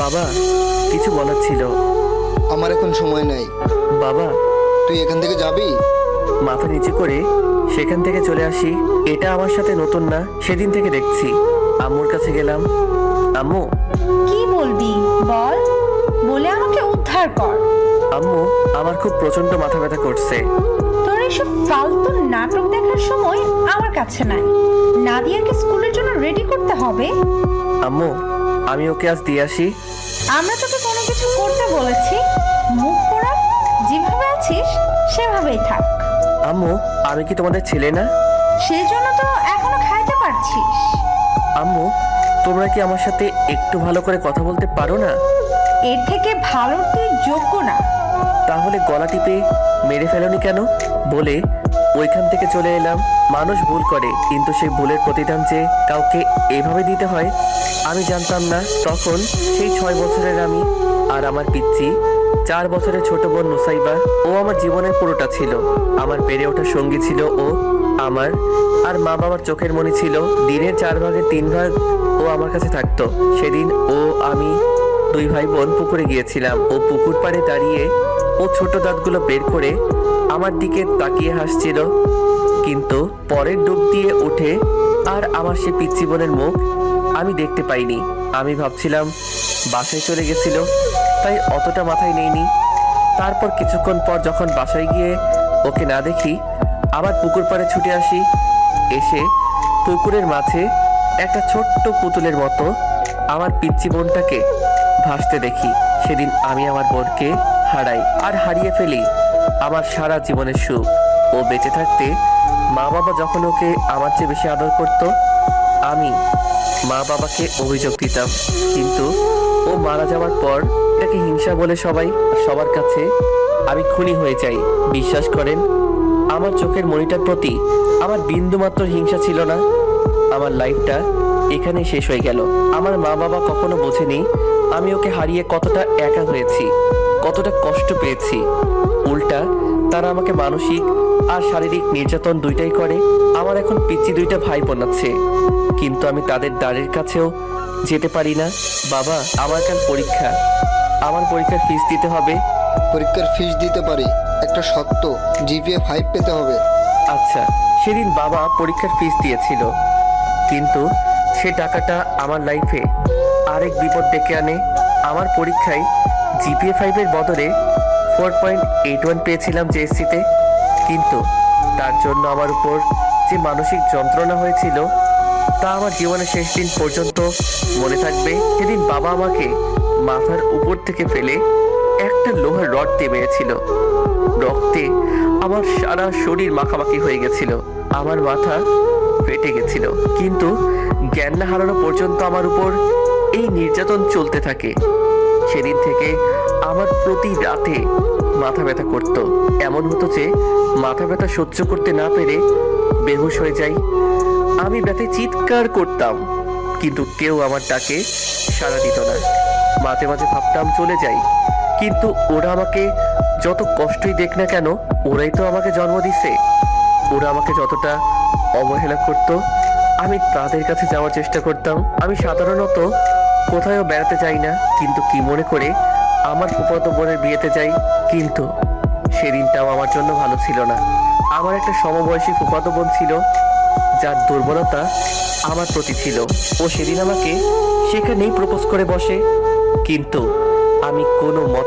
বাবা, কিছু বলার ছিল। আমার এখন সময় নাই। বাবা, তুই এখান থেকে যাবি? মাথা নিচু করে সেখান থেকে চলে আসি। এটা আমার সাথে নতুন না, সেদিন থেকে দেখছি। আম্মুর কাছে গেলাম। আম্মু। কি বলবি বল, বলে আমাকে উদ্ধার কর। আম্মু, আমার খুব প্রচন্ড মাথা ব্যথা করছে। তোর এসব ফালতু নাটক দেখার সময় আমার কাছে নাই। নাদিয়াকে স্কুলের জন্য রেডি করতে হবে। আম্মু, আমি ওকে আজ দিয়ে আসি। আমরা তোকে কোনো কিছু করতে বলেছি? মুখ পোড়া, যেভাবে আছিস সেভাবেই থাক। আম্মু, আমি কি তোমাদের ছেলে না? সেজন্য তো এখনো খাইতে পারছিস। আম্মু, তোমরা কি আমার সাথে একটু ভালো করে কথা বলতে পারো না? এর থেকে ভালো তুই যোগ্য না। তাহলে গলা টিপে মেরে ফেলোনি কেন? বলে ওইখান থেকে চলে এলাম। মানুষ ভুল করে, কিন্তু সেই ভুলের প্রতিদান যে কাউকে এভাবে দিতে হয় আমি জানতাম না। তখন সেই 6 বছরের আমি আর আমার পিচ্চি 4 বছরের ছোট বোন নুসাইবা, ও আমার জীবনের পুরোটা ছিল। আমার বেড়ে ওঠা সঙ্গী ছিল ও। আমার আর মা বাবার চোখের মণি ছিল। দিনের 4 ভাগের 3 ভাগ ও আমার কাছে থাকতো। সেদিন ও আমি 2 ভাই বোন পুকুরে গিয়েছিলাম। ও পুকুর পাড়ে দাঁড়িয়ে ও ছোট দাঁতগুলো বের করে আমার দিকে তাকিয়ে হাসছিল। কিন্তু পরের ডুব দিয়ে উঠে আর আমার সে পিচ্চি বোনের মুখ আমি দেখতে পাইনি। আমি ভাবছিলাম বাসায় চলে গেছিল, তাই অতটা মাথায় নেইনি। তারপর কিছুক্ষণ পর যখন বাসায় গিয়ে ওকে না দেখি, আবার পুকুর পাড়ে ছুটে আসি। এসে পুকুরের মাঝে একটা ছোট্ট পুতুলের মতো আমার পিচ্চি বোনটাকে ভাসতে দেখি। সেদিন আমি আমার বোনকে হারাই আর হারিয়ে ফেলি আমার সারা জীবনের সুখ। ও বেঁচে থাকতে মা বাবা যখন ওকে আমার চেয়ে বেশি আদর করত, আমি মা বাবাকে অভিযোগ দিতাম। কিন্তু ও মারা যাওয়ার পর এটাকে হিংসা বলে সবার কাছে আমি খুনি হয়ে যাই। বিশ্বাস করেন, আমার চোখের মণিটার প্রতি আমার বিন্দুমাত্র হিংসা ছিল না। আমার লাইফটা এখানেই শেষ হয়ে গেল। আমার মা বাবা কখনো বোঝেনি আমি ওকে হারিয়ে কতটা একা হয়েছি, কতটা কষ্ট পেয়েছি। উল্টা তারা আমাকে মানসিক আর শারীরিক নির্যাতন দুইটাই করে। আমার এখন পিচ্চি 2টা ভাই বোন আছে, কিন্তু আমি তাদের দ্বারের কাছেও যেতে পারি না। বাবা, আমার কাল পরীক্ষা, আমার পরীক্ষার ফিস দিতে হবে। পরীক্ষার ফিস দিতে পারি, একটা শর্ত, জিপিএ 5 পেতে হবে। আচ্ছা। সেদিন বাবা পরীক্ষার ফিস দিয়েছিল, কিন্তু সে টাকাটা আমার লাইফে আরেক বিপদ ডেকে আনে। আমার পরীক্ষায় জিপিএ 5-এর বদলে 4.81 পেয়েছিলাম জেএসসিতে। কিন্তু তার জন্য আমার উপর যে মানসিক যন্ত্রণা হয়েছিল তা আমার জীবনের শেষ দিন পর্যন্ত মনে থাকবে। সেদিন বাবা আমাকে মাথার উপর থেকে ফেলে একটা লোহার রড দিয়ে মেরেছিল। রক্তে আমার সারা শরীর মাখামাখি হয়ে গেছিল, আমার মাথা ফেটে গেছিল। কিন্তু জ্ঞান না হারানো পর্যন্ত আমার উপর এই নির্যাতন চলতে থাকে। সেদিন থেকে আমার প্রতি রাতে মাথা ব্যথা করত। এমন হতো যে মাথা ব্যথা সহ্য করতে না পেরে বেহুশ হয়ে যাই। আমি ব্যথায় চিৎকার করতাম, কিন্তু কেউ আমার ডাকে সাড়া দিত না। মাঝে মাঝে ভাবতাম চলে যাই, কিন্তু ওরা আমাকে যত কষ্টই দেখ না কেন, ওরাই তো আমাকে জন্ম দিছে। ওরা আমাকে যতটা অবহেলা করত, আমি তাদের কাছে যাওয়ার চেষ্টা করতাম। আমি সাধারণত কোথাও বেড়াতে যাই না, কিন্তু কি মনে করে আমার ফুফাতো বোনের বিয়েতে যাই। কিন্তু সেদিনটাও আমার জন্য ভালো ছিল না। আমার একটা সমবয়সী ফুফাতো বোন ছিল, যার দুর্বলতা আমার প্রতি ছিল। ও সেদিন আমাকে সেখানেই প্রপোজ করে বসে, কিন্তু আমি কোনো মতে